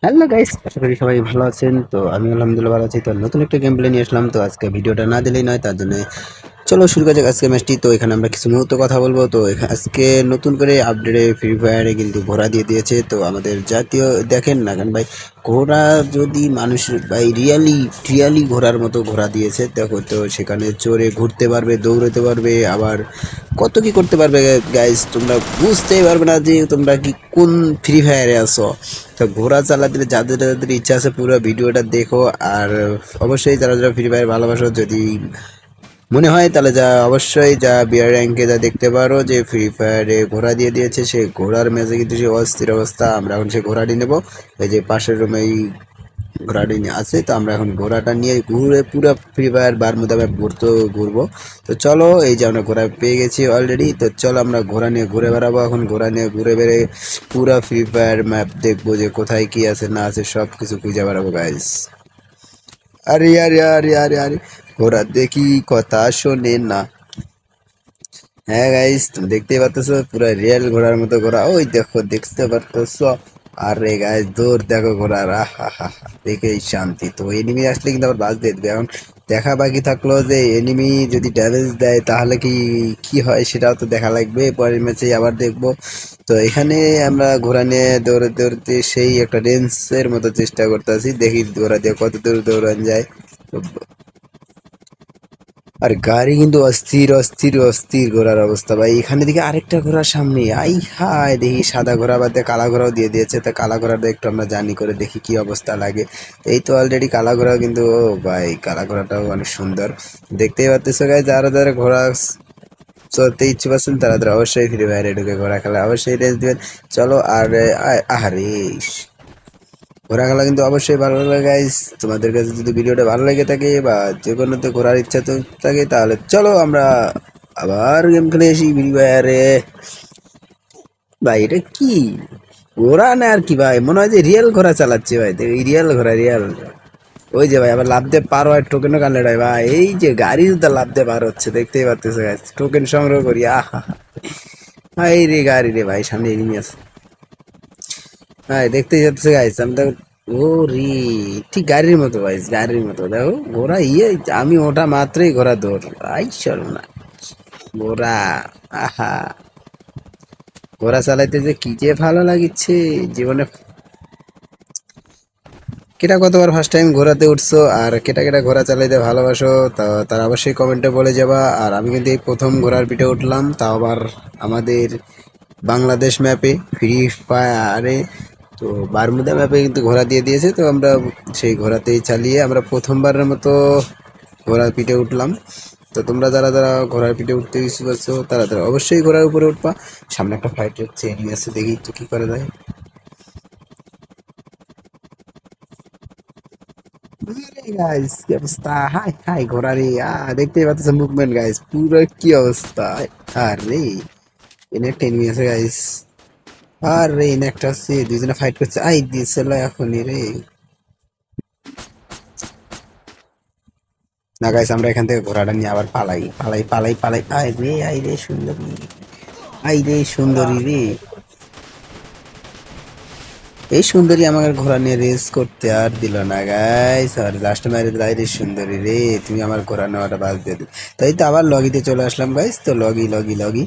Hello guys, আশা করি সবাই ভালো আছেন। তো আমি আলহামদুলিল্লাহ ভালো আছি। তো নতুন একটা গেম প্লে নিয়ে আসলাম। তো আজকে ভিডিওটা না দিলেই নয়, তার জন্য চলো শুরু করা যাক আজকে ম্যাচটি। তো এখানে আমরা কিছু মুহূর্ত কথা বলবো। তো আজকে নতুন করে আপডেটে ফ্রি ফায়ারে কিন্তু ঘোড়া দিয়ে দিয়েছে। তো আমাদের জাতীয় দেখেন না কেন ভাই, ঘোড়া যদি মানুষের ভাই রিয়ালি ঘোড়ার মতো ঘোড়া দিয়েছে। দেখো তো সেখানে চড়ে ঘুরতে পারবে, দৌড়াতে পারবে, আবার কত কি করতে পারবে। গাইস তোমরা বুঝতেই পারবে না যে তোমরা কি কোন ফ্রি ফায়ারে আছো। তো ঘোড়া চালাতে যাদের যাদের ইচ্ছা আছে পুরো ভিডিওটা দেখো। আর অবশ্যই যারা যারা ফ্রি ফায়ার ভালোবাসো, যদি মনে হয় তাহলে অবশ্যই বিয়ার র্যাঙ্কে দেখতে পারো যে ফ্রি ফায়ারে ঘোড়া দিয়ে দিয়েছে। সে ঘোড়ার ম্যাচে কিন্তু সে অস্থির অবস্থা। আমরা এখন সে ঘোড়াটি নেবো। এই যে পাশের রুমেই ঘোড়াটি আছে। তো আমরা এখন ঘোড়াটা নিয়ে ঘুরে পুরো ফ্রি ফায়ার বারমুদা ম্যাপ ঘুরবো। তো চলো, এই যে আমরা ঘোড়া পেয়ে গেছি অলরেডি। তো চলো আমরা ঘোড়া নিয়ে ঘুরে বেড়াবো। এখন ঘোড়া নিয়ে ঘুরে বেড়ে পুরো ফ্রি ফায়ার ম্যাপ দেখবো যে কোথায় কি আছে না আছে, সব কিছু খুঁজে বেড়াবো গাইস। আরে আরে আরে আরে আরে, ঘোড়া দেখি কথা শোনে না। হ্যাঁ গাইস, তুমি দেখতেই পাচ্ছ পুরো রিয়েল ঘোড়ার মতো ঘোড়া। ওই দেখো, দেখতে পারতেছ? আরে গাইস দৌড় দেখো ঘোড়ার, আহা হা হা, দেখেই শান্তি। তো এনিমি আসলে কিন্তু আবার বাজ দিয়ে দেবে। এখন দেখা বাকি থাকলো যে এনিমি যদি ড্যামেজ দেয় তাহলে কি কি হয়, সেটাও তো দেখা লাগবে। পরের ম্যাচে আবার দেখবো। তো এখানে আমরা ঘোড়া নিয়ে দৌড়াতে দৌড়াতে সেই একটা রেঞ্জের মতো চেষ্টা করতেছি, দেখি ঘোড়া দিয়ে কত দূর দৌড়ান যায়। তো আর গাড়ি কিন্তু অস্থির অস্থির অস্থির ঘোড়ার অবস্থা ভাই। এখানে দেখি আরেকটা ঘোড়ার সামনে, আই হায়, দেখি সাদা ঘোড়া বাদে কালা ঘোড়াও দিয়ে দিয়েছে। তা কালা ঘোড়াটা একটু আমরা জার্নি করে দেখি কি অবস্থা লাগে। এই তো অলরেডি কালা ঘোড়া কিন্তু, ও ভাই কালা ঘোড়াটাও অনেক সুন্দর। দেখতেই পাচ্ছ গাই, যারা যারা ঘোড়া চলতে ইচ্ছে পাচ্ছেন তারা তারা অবশ্যই ফ্রি ফায়ারে ঢুকে ঘোড়া খেলা অবশ্যই রেস দিবেন। চলো আর আহারে, ঘোরা খেলা কিন্তু অবশ্যই ভালো লাগে গাইস। তোমাদের কাছে যদি ভিডিওটা ভালো লেগে থাকে বা যে কোনোতে ঘোরার ইচ্ছা তো থাকে, তাহলে চলো আমরা আবার গেম খেলে আসি ফ্রি ফায়ারে। ভাই এটা কি ঘোড়া না আর কি ভাই, মনে হয় যে রিয়েল ঘোড়া চালাচ্ছে ভাই। এই রিয়েল ঘোড়া রিয়েল। ওই যে ভাই আবার লাভ দিয়ে পার হয়, টোকেনও কানলে ভাই। এই যে গাড়ি তো লাভ দিয়ে পার হচ্ছে, দেখতেই পাচ্তেছে গাইস। টোকেন সংগ্রহ করি, আহা ভাই রে গাড়ি রে ভাই, সামনে এনিমি আছে। হ্যাঁ দেখতেই যাচ্ছে গাইস, আমি তো ও রি, ঠিক গাড়ির মতো ভাই, গাড়ির মতো দেখো ঘোড়া আমি ওটা মাত্রই ঘোড়া দৌড়, আই চলো না ঘোড়া, আহা, ঘোড়া চালাইতে যে কি যে ভালো লাগিচ্ছে জীবনে। কেটা কতবার ফার্স্ট টাইম ঘোড়াতে উঠছো আর কেটা কেটা ঘোড়া চালাইতে ভালোবাসো, তা তারা অবশ্যই কমেন্টে বলে যাবা। আর আমি কিন্তু এই প্রথম ঘোড়ার পিঠে উঠলাম, তাও আবার আমাদের বাংলাদেশ ম্যাপে ফ্রি ফায়ারে। তো বারমুদা ম্যাপে কিন্তু ঘোড়া দিয়ে দিয়েছে। তো আমরা সেই ঘোড়াতেই চালিয়ে আমরা প্রথমবারের মতো ঘোড়ার পিঠে উঠলাম। তো তোমরা যারা যারা ঘোড়ার পিঠে উঠতে ইচ্ছুক পারছো তারা তারা অবশ্যই ঘোড়ার উপরে উঠবা। সামনে একটা ফাইট হচ্ছে, এনিমি আছে, দেখি তো কি করা যায়। আরে গাইস কি অবস্থা, হাই হাই ঘোড়া রে, দেখতেই পাচ্ছ মুভমেন্ট গাইস, পুরো কি অবস্থা। আরে এনে একটা এনিমি আছে গাইস। আরে এনে একটা আছে, দুইজনে ফাইট করছে, আই দিয়েছিল এখনই রে। না গাইস, আমরা এখান থেকে ঘোড়াটা নিয়ে আবার পালাই পালাই পালাই পালাই। আই রে সুন্দরী, আই রে সুন্দরী রে। এই সুন্দরী আমার ঘোড়া নিয়ে রেস করতে আর দিল না গাইস। আর লাস্ট মেরে দিল, আই রে সুন্দরী রে, তুমি আমার ঘোড়া নেওয়াটা বাদ দিয়ে দিল। তাই তো আবার লগিতে চলে আসলাম গাইস। তো লগি লগি লগি